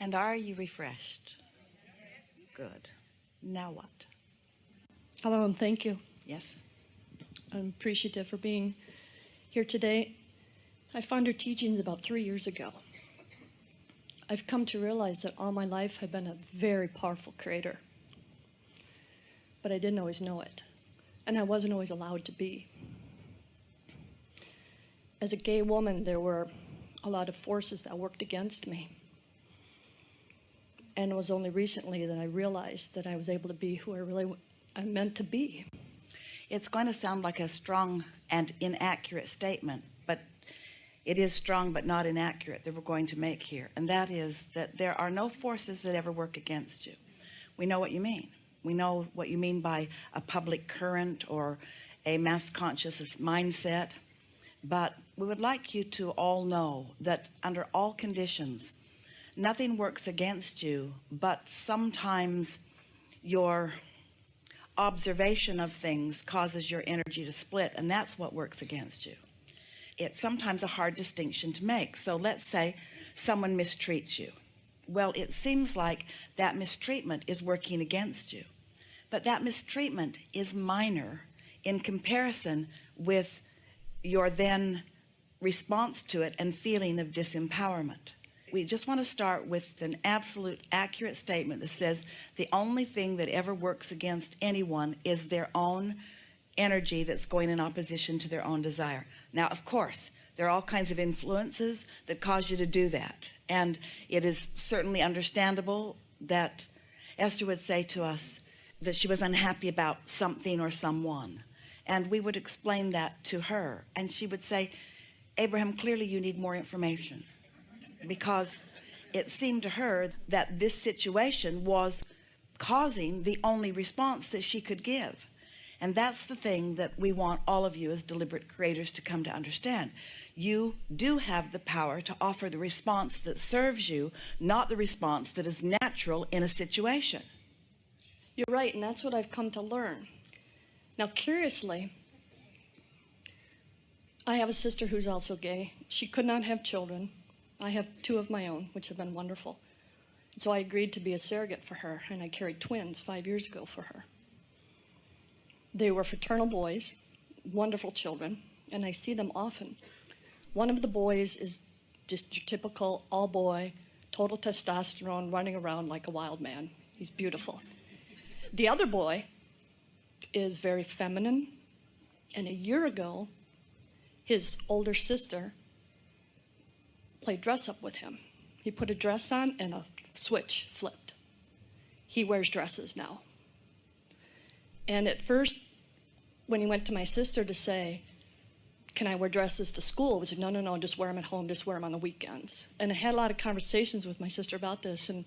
And are you refreshed? Good. Now what? Hello and thank you. Yes? I'm appreciative for being here today. I found your teachings about 3 years ago. I've come to realize that all my life I've been a very powerful creator. But I didn't always know it. And I wasn't always allowed to be. As a gay woman, there were a lot of forces that worked against me. And it was only recently that I realized that I was able to be who I'm meant to be. It's going to sound like a strong and inaccurate statement, but it is strong but not inaccurate that we're going to make here. And that is that there are no forces that ever work against you. We know what you mean. We know what you mean by a public current or a mass consciousness mindset. But we would like you to all know that under all conditions, nothing works against you, but sometimes your observation of things causes your energy to split, and that's what works against you. It's sometimes a hard distinction to make. So let's say someone mistreats you. Well, it seems like that mistreatment is working against you, but that mistreatment is minor in comparison with your then response to it and feeling of disempowerment. We just want to start with an absolute accurate statement that says the only thing that ever works against anyone is their own energy that's going in opposition to their own desire. Now, of course, there are all kinds of influences that cause you to do that. And it is certainly understandable that Esther would say to us that she was unhappy about something or someone. And we would explain that to her. And she would say, Abraham, clearly you need more information. Because it seemed to her that this situation was causing the only response that she could give. And that's the thing that we want all of you as deliberate creators to come to understand. You do have the power to offer the response that serves you, not the response that is natural in a situation. You're right, and that's what I've come to learn. Now, curiously, I have a sister who's also gay. She could not have children. I have 2 of my own, which have been wonderful. So I agreed to be a surrogate for her, and I carried twins 5 years ago for her. They were fraternal boys, wonderful children, and I see them often. One of the boys is just your typical all-boy, total testosterone, running around like a wild man. He's beautiful. The other boy is very feminine, and a year ago, his older sister played dress up with him. He put a dress on and a switch flipped. He wears dresses now. And at first, when he went to my sister to say, can I wear dresses to school? We said, no, just wear them at home, just wear them on the weekends. And I had a lot of conversations with my sister about this, and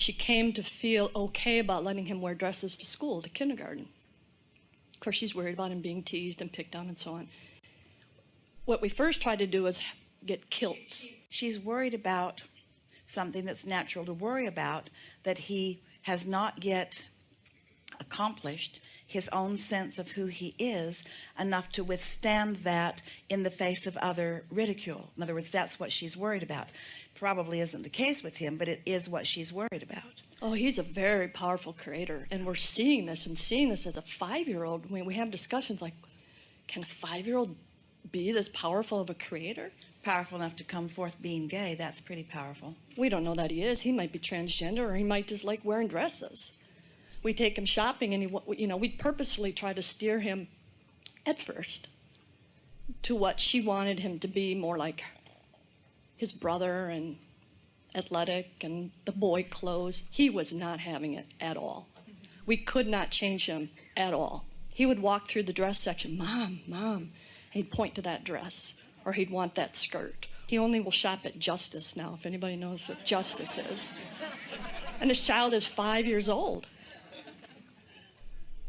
she came to feel okay about letting him wear dresses to school, to kindergarten. Of course, she's worried about him being teased and picked on and so on. What we first tried to do is get kilts. She's worried about something that's natural to worry about, that he has not yet accomplished his own sense of who he is enough to withstand that in the face of other ridicule. In other words, that's what she's worried about. Probably isn't the case with him, but it is what she's worried about. Oh, he's a very powerful creator, and we're seeing this as a 5-year-old. I mean, we have discussions like, can a 5-year-old be this powerful of a creator? Powerful enough to come forth being gay, that's pretty powerful. We don't know that he is. He might be transgender, or he might just like wearing dresses. We take him shopping, and we purposely try to steer him at first to what she wanted him to be, more like his brother and athletic and the boy clothes. He was not having it at all. We could not change him at all. He would walk through the dress section, Mom, and he'd point to that dress, or he'd want that skirt. He only will shop at Justice now, if anybody knows what Justice is. And this child is 5 years old.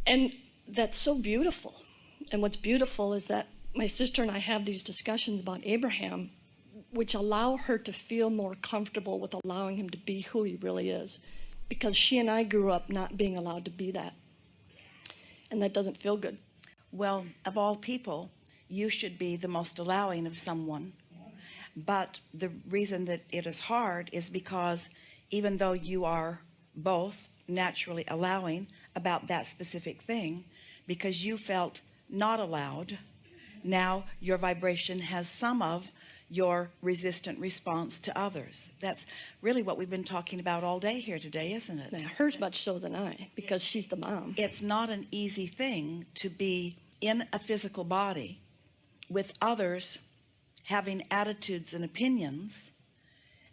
And that's so beautiful. And what's beautiful is that my sister and I have these discussions about Abraham, which allow her to feel more comfortable with allowing him to be who he really is. Because she and I grew up not being allowed to be that. And that doesn't feel good. Well, of all people, you should be the most allowing of someone. But the reason that it is hard is because even though you are both naturally allowing about that specific thing, because you felt not allowed, now your vibration has some of your resistant response to others. That's really what we've been talking about all day here today, isn't it? Now, hers much so than I, because she's the mom. It's not an easy thing to be in a physical body with others having attitudes and opinions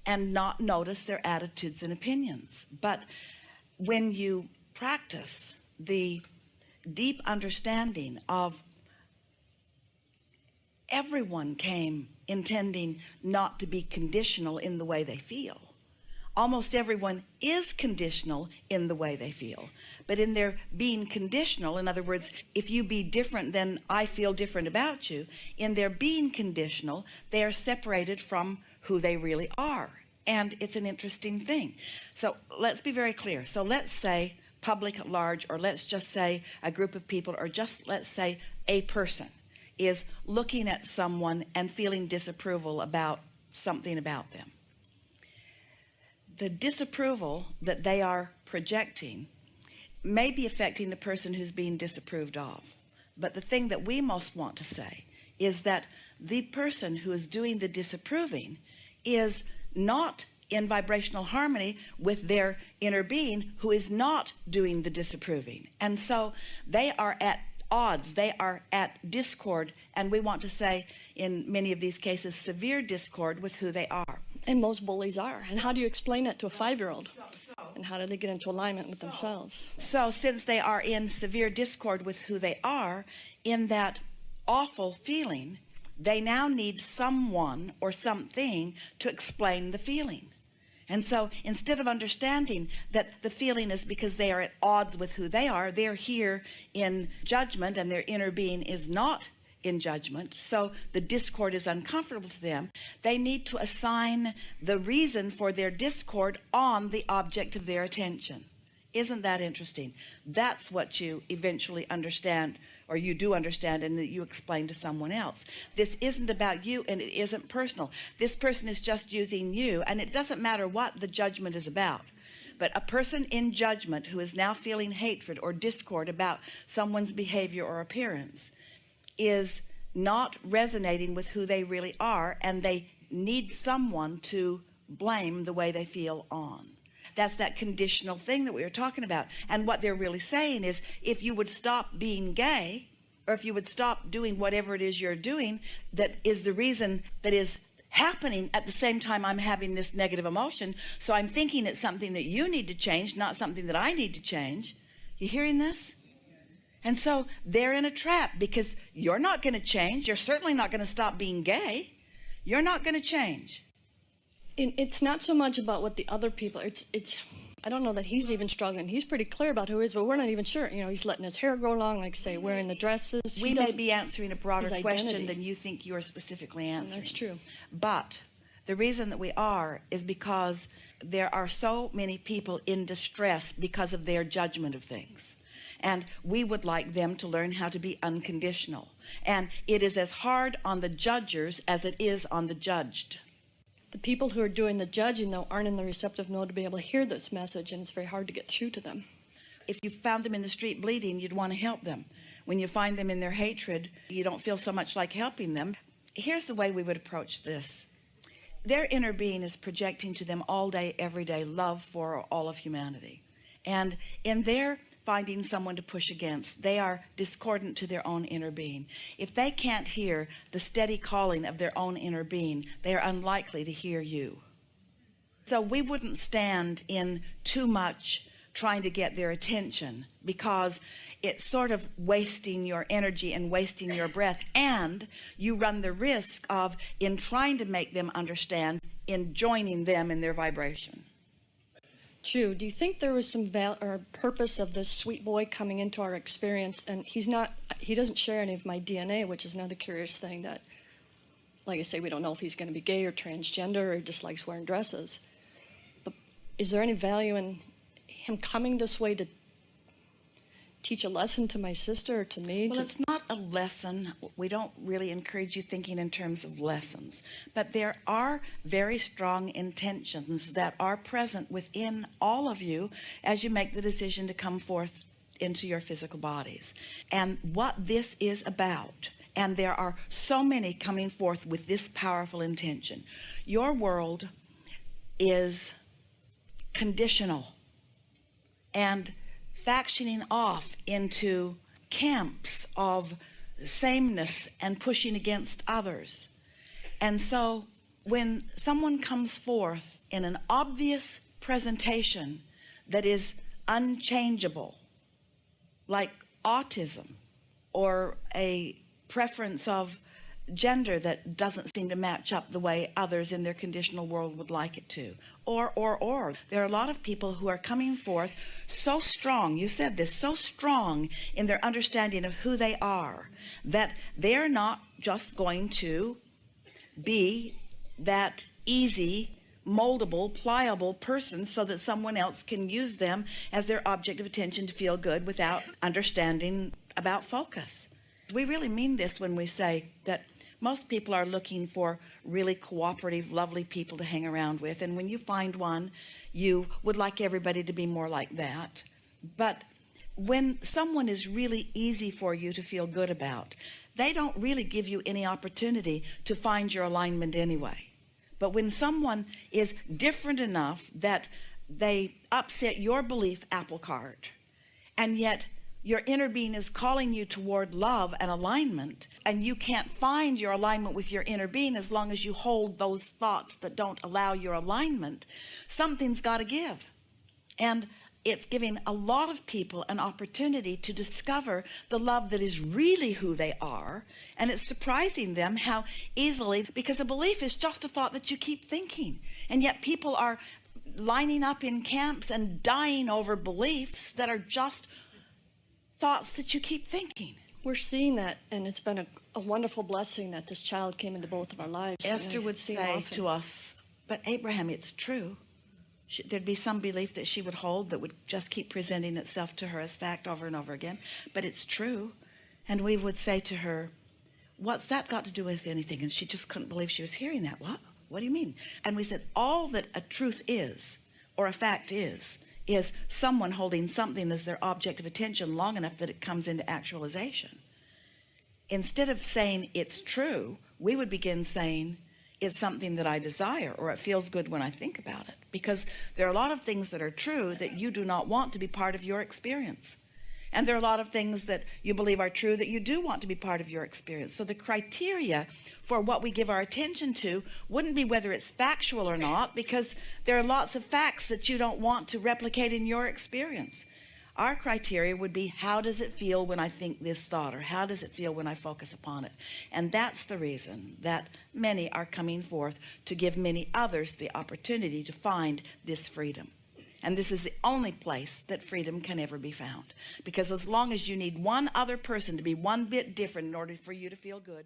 and not notice their attitudes and opinions. But when you practice the deep understanding of everyone came intending not to be conditional in the way they feel. Almost everyone is conditional in the way they feel. But in their being conditional, in other words, if you be different than I feel different about you, in their being conditional, they are separated from who they really are. And it's an interesting thing. So let's be very clear. So let's say public at large, or let's just say a group of people, or just let's say a person is looking at someone and feeling disapproval about something about them. The disapproval that they are projecting may be affecting the person who's being disapproved of. But the thing that we most want to say is that the person who is doing the disapproving is not in vibrational harmony with their inner being, who is not doing the disapproving. And so they are at odds, they are at discord, and we want to say in many of these cases severe discord with who they are. And most bullies are. And how do you explain that to a 5-year-old? And how do they get into alignment with themselves? So since they are in severe discord with who they are, in that awful feeling, they now need someone or something to explain the feeling. And so instead of understanding that the feeling is because they are at odds with who they are, they're here in judgment and their inner being is not in judgment, so the discord is uncomfortable to them, they need to assign the reason for their discord on the object of their attention. Isn't that interesting? That's what you eventually understand, or you do understand, and that you explain to someone else. This isn't about you, and it isn't personal. This person is just using you, and it doesn't matter what the judgment is about. But a person in judgment who is now feeling hatred or discord about someone's behavior or appearance is not resonating with who they really are, and they need someone to blame the way they feel on. That's that conditional thing that we were talking about. And what they're really saying is, if you would stop being gay, or if you would stop doing whatever it is you're doing that is the reason that is happening at the same time I'm having this negative emotion, so I'm thinking it's something that you need to change, not something that I need to change. You hearing this? And so they're in a trap, because you're not going to change. You're certainly not going to stop being gay. You're not going to change. It's not so much about what the other people, it's I don't know that he's even struggling. He's pretty clear about who he is, but we're not even sure. You know, he's letting his hair grow long, like say, wearing the dresses. We may be answering a broader his question identity. than you think you are specifically answering. That's true. But the reason that we are is because there are so many people in distress because of their judgment of things. And we would like them to learn how to be unconditional. And it is as hard on the judgers as it is on the judged. The people who are doing the judging, though, aren't in the receptive mode to be able to hear this message, and it's very hard to get through to them. If you found them in the street bleeding, you'd want to help them. When you find them in their hatred, you don't feel so much like helping them. Here's the way we would approach this. Their inner being is projecting to them all day, every day, love for all of humanity. And in their finding someone to push against, they are discordant to their own inner being. If they can't hear the steady calling of their own inner being, they are unlikely to hear you. So we wouldn't stand in too much trying to get their attention, because it's sort of wasting your energy and wasting your breath, and you run the risk of, in trying to make them understand, in joining them in their vibration. True. Do you think there was some purpose of this sweet boy coming into our experience? And he doesn't share any of my DNA, which is another curious thing that, like I say, we don't know if he's going to be gay or transgender or just likes wearing dresses. But is there any value in him coming this way to teach a lesson to my sister or to me? Well, it's not a lesson. We don't really encourage you thinking in terms of lessons, but there are very strong intentions that are present within all of you as you make the decision to come forth into your physical bodies, and what this is about. And there are so many coming forth with this powerful intention. Your world is conditional and factioning off into camps of sameness and pushing against others. And so when someone comes forth in an obvious presentation that is unchangeable, like autism or a preference of gender that doesn't seem to match up the way others in their conditional world would like it to, or there are a lot of people who are coming forth so strong, you said this, so strong in their understanding of who they are, that they're not just going to be that easy, moldable, pliable person so that someone else can use them as their object of attention to feel good without understanding about focus. We really mean this when we say that most people are looking for really cooperative, lovely people to hang around with, and when you find one, you would like everybody to be more like that. But when someone is really easy for you to feel good about, they don't really give you any opportunity to find your alignment anyway. But when someone is different enough that they upset your belief apple cart, and yet your inner being is calling you toward love and alignment, and you can't find your alignment with your inner being as long as you hold those thoughts that don't allow your alignment, something's got to give. And it's giving a lot of people an opportunity to discover the love that is really who they are, and it's surprising them how easily, because a belief is just a thought that you keep thinking, and yet people are lining up in camps and dying over beliefs that are just thoughts that you keep thinking. We're seeing that, and it's been a wonderful blessing that this child came into both of our lives. Esther would say to us, but Abraham, it's true. There'd be some belief that she would hold that would just keep presenting itself to her as fact over and over again, but it's true. And we would say to her, what's that got to do with anything? And she just couldn't believe she was hearing that. What do you mean? And we said, all that a truth is, or a fact is someone holding something as their object of attention long enough that it comes into actualization. Instead of saying it's true, we would begin saying it's something that I desire, or it feels good when I think about it, because there are a lot of things that are true that you do not want to be part of your experience, and there are a lot of things that you believe are true that you do want to be part of your experience. So the criteria for what we give our attention to wouldn't be whether it's factual or not, because there are lots of facts that you don't want to replicate in your experience. Our criteria would be, how does it feel when I think this thought, or how does it feel when I focus upon it? And that's the reason that many are coming forth to give many others the opportunity to find this freedom. And this is the only place that freedom can ever be found, because as long as you need one other person to be one bit different in order for you to feel good,